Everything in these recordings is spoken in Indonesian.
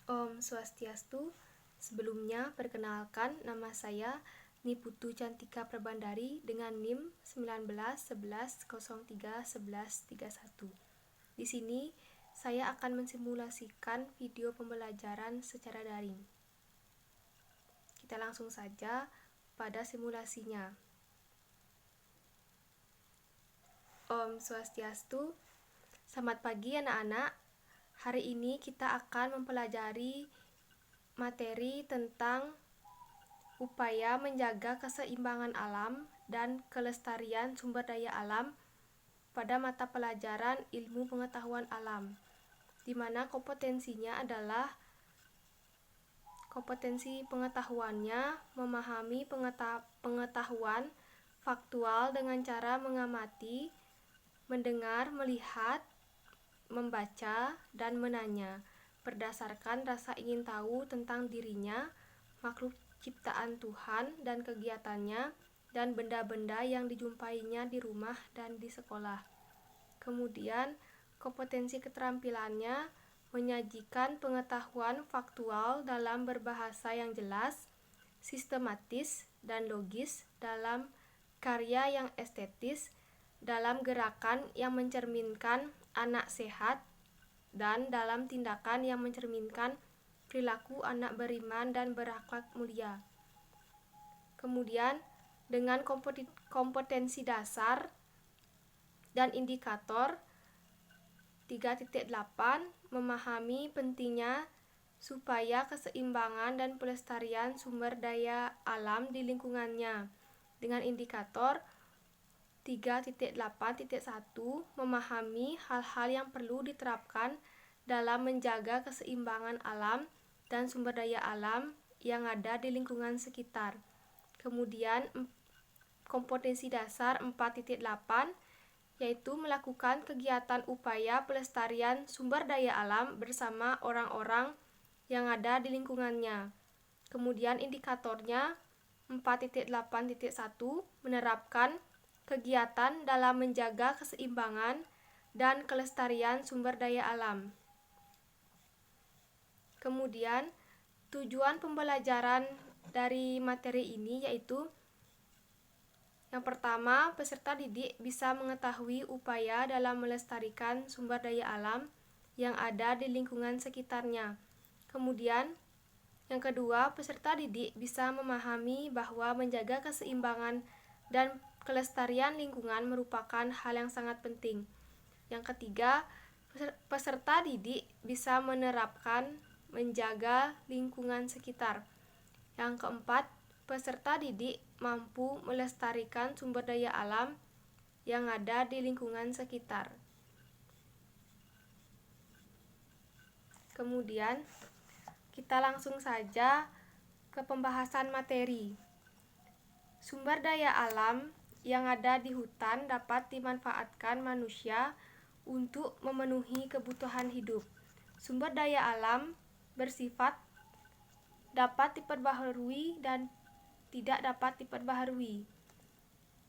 Om Swastiastu. Sebelumnya, perkenalkan, nama saya Niputu Cantika Prabandari dengan NIM 1911031131. Di sini, saya akan mensimulasikan video pembelajaran secara daring. Kita langsung saja pada simulasinya. Om Swastiastu. Selamat pagi anak-anak. Hari ini kita akan mempelajari materi tentang upaya menjaga keseimbangan alam dan kelestarian sumber daya alam pada mata pelajaran ilmu pengetahuan alam, di mana kompetensinya adalah kompetensi pengetahuannya memahami pengetahuan faktual dengan cara mengamati, mendengar, melihat, membaca, dan menanya berdasarkan rasa ingin tahu tentang dirinya, makhluk ciptaan Tuhan dan kegiatannya, dan benda-benda yang dijumpainya di rumah dan di sekolah. Kemudian, kompetensi keterampilannya menyajikan pengetahuan faktual dalam berbahasa yang jelas, sistematis, dan logis, dalam karya yang estetis, dalam gerakan yang mencerminkan anak sehat, dan dalam tindakan yang mencerminkan perilaku anak beriman dan berakhlak mulia. Kemudian, dengan kompetensi dasar dan indikator 3.8, memahami pentingnya supaya keseimbangan dan pelestarian sumber daya alam di lingkungannya. Dengan indikator 3.8.1, memahami hal-hal yang perlu diterapkan dalam menjaga keseimbangan alam dan sumber daya alam yang ada di lingkungan sekitar. Kemudian kompetensi dasar 4.8, yaitu melakukan kegiatan upaya pelestarian sumber daya alam bersama orang-orang yang ada di lingkungannya. Kemudian indikatornya 4.8.1, menerapkan kegiatan dalam menjaga keseimbangan dan kelestarian sumber daya alam. Kemudian, tujuan pembelajaran dari materi ini yaitu yang pertama, peserta didik bisa mengetahui upaya dalam melestarikan sumber daya alam yang ada di lingkungan sekitarnya. Kemudian, yang kedua, peserta didik bisa memahami bahwa menjaga keseimbangan dan kelestarian lingkungan merupakan hal yang sangat penting. Yang ketiga, peserta didik bisa menerapkan menjaga lingkungan sekitar. Yang keempat, peserta didik mampu melestarikan sumber daya alam yang ada di lingkungan sekitar. Kemudian, kita langsung saja ke pembahasan materi. Sumber daya alam yang ada di hutan dapat dimanfaatkan manusia untuk memenuhi kebutuhan hidup. Sumber daya alam bersifat dapat diperbaharui dan tidak dapat diperbaharui,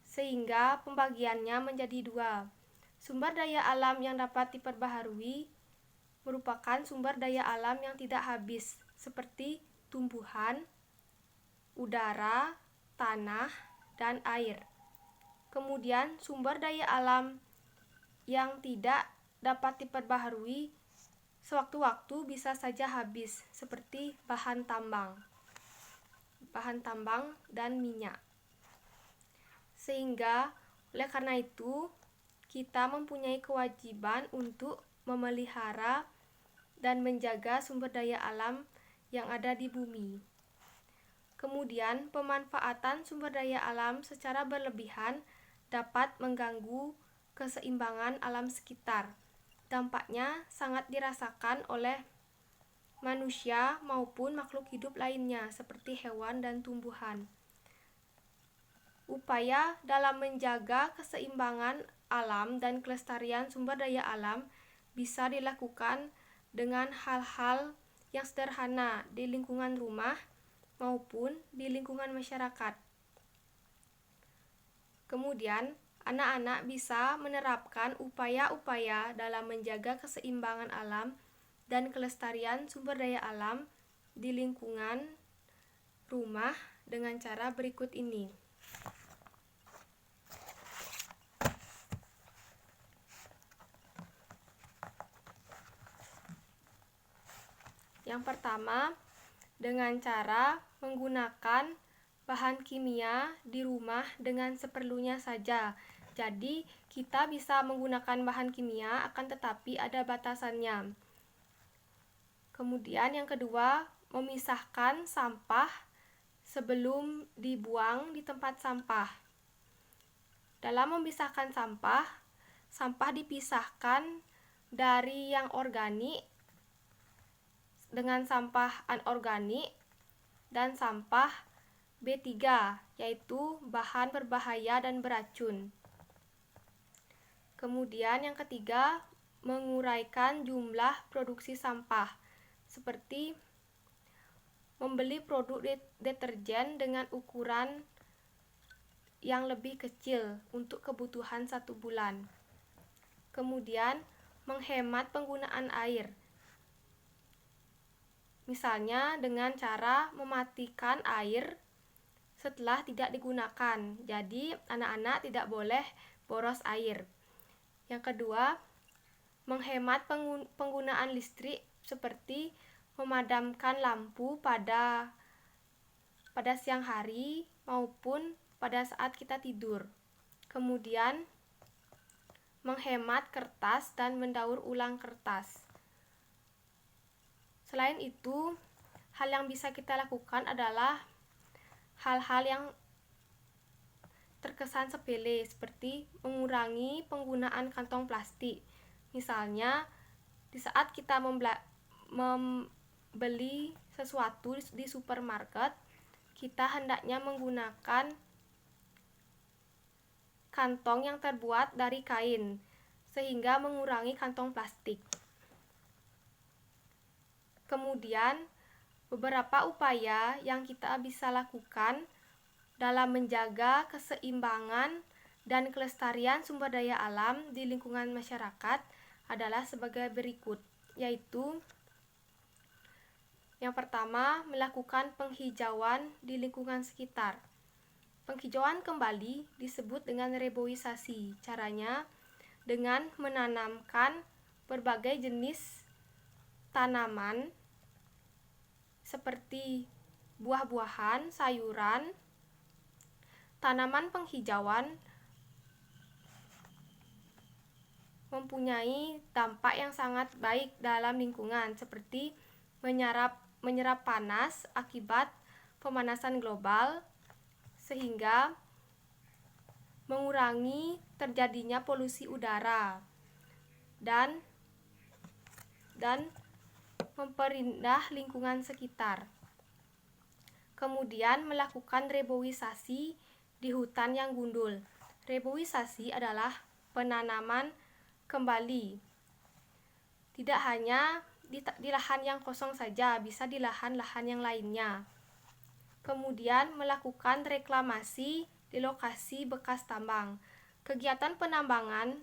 sehingga pembagiannya menjadi dua. Sumber daya alam yang dapat diperbaharui merupakan sumber daya alam yang tidak habis, seperti tumbuhan, udara, tanah, dan air. Kemudian sumber daya alam yang tidak dapat diperbaharui sewaktu-waktu bisa saja habis, seperti bahan tambang dan minyak. Sehingga oleh karena itu kita mempunyai kewajiban untuk memelihara dan menjaga sumber daya alam yang ada di bumi. Kemudian, pemanfaatan sumber daya alam secara berlebihan dapat mengganggu keseimbangan alam sekitar. Dampaknya sangat dirasakan oleh manusia maupun makhluk hidup lainnya seperti hewan dan tumbuhan. Upaya dalam menjaga keseimbangan alam dan kelestarian sumber daya alam bisa dilakukan dengan hal-hal yang sederhana di lingkungan rumah maupun di lingkungan masyarakat. Kemudian, anak-anak bisa menerapkan upaya-upaya dalam menjaga keseimbangan alam dan kelestarian sumber daya alam di lingkungan rumah dengan cara berikut ini. Yang pertama, dengan cara menggunakan bahan kimia di rumah dengan seperlunya saja. Jadi, kita bisa menggunakan bahan kimia, akan tetapi ada batasannya. Kemudian yang kedua, memisahkan sampah sebelum dibuang di tempat sampah. Dalam memisahkan sampah, sampah dipisahkan dari yang organik dengan sampah anorganik dan sampah B3, yaitu bahan berbahaya dan beracun. Kemudian yang ketiga, menguraikan jumlah produksi sampah, seperti membeli produk deterjen dengan ukuran yang lebih kecil untuk kebutuhan 1 bulan. Kemudian, menghemat penggunaan air. Misalnya dengan cara mematikan air setelah tidak digunakan. Jadi, anak-anak tidak boleh boros air. Yang kedua, menghemat penggunaan listrik seperti memadamkan lampu pada siang hari maupun pada saat kita tidur. Kemudian, menghemat kertas dan mendaur ulang kertas. Selain itu, hal yang bisa kita lakukan adalah hal-hal yang terkesan sepele, seperti mengurangi penggunaan kantong plastik. Misalnya, di saat kita membeli sesuatu di supermarket, kita hendaknya menggunakan kantong yang terbuat dari kain, sehingga mengurangi kantong plastik. Kemudian, beberapa upaya yang kita bisa lakukan dalam menjaga keseimbangan dan kelestarian sumber daya alam di lingkungan masyarakat adalah sebagai berikut, yaitu yang pertama, melakukan penghijauan di lingkungan sekitar. Penghijauan kembali disebut dengan reboisasi. Caranya dengan menanamkan berbagai jenis tanaman seperti buah-buahan, sayuran. Tanaman penghijauan mempunyai dampak yang sangat baik dalam lingkungan, seperti menyerap panas akibat pemanasan global, sehingga mengurangi terjadinya polusi udara dan memperindah lingkungan sekitar. Kemudian melakukan reboisasi di hutan yang gundul. Reboisasi adalah penanaman kembali. Tidak hanya di lahan yang kosong saja, bisa di lahan-lahan yang lainnya. Kemudian melakukan reklamasi di lokasi bekas tambang. Kegiatan penambangan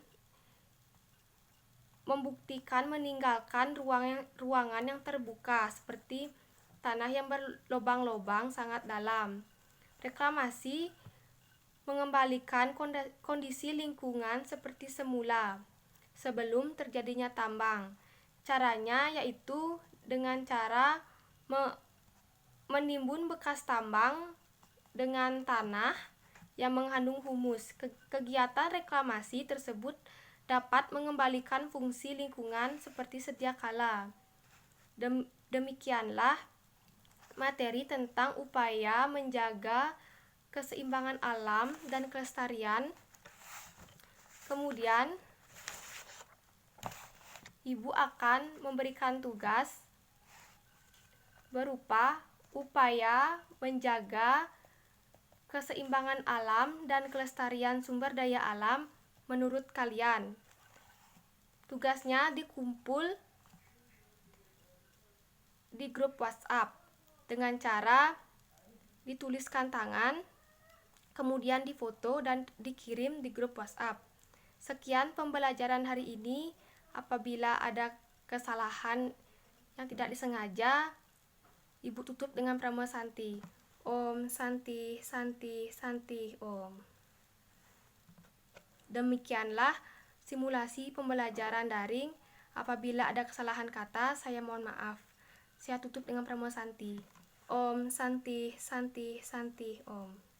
membuktikan meninggalkan ruangan yang terbuka seperti tanah yang berlobang-lobang sangat dalam. Reklamasi mengembalikan kondisi lingkungan seperti semula sebelum terjadinya tambang. Caranya yaitu dengan cara menimbun bekas tambang dengan tanah yang mengandung humus. Kegiatan reklamasi tersebut dapat mengembalikan fungsi lingkungan seperti sedia kala. Demikianlah materi tentang upaya menjaga keseimbangan alam dan kelestarian. Kemudian, Ibu akan memberikan tugas berupa upaya menjaga keseimbangan alam dan kelestarian sumber daya alam menurut kalian. Tugasnya dikumpul di grup WhatsApp dengan cara dituliskan tangan, kemudian difoto dan dikirim di grup WhatsApp. Sekian pembelajaran hari ini. Apabila ada kesalahan Yang tidak disengaja, Ibu tutup dengan Prama Santi. Om Santi, Santi, Santi, Om. Demikianlah simulasi pembelajaran daring. Apabila ada kesalahan kata, saya mohon maaf. Saya tutup dengan Prama Santi. Om Santi, Santi, Santi, Om.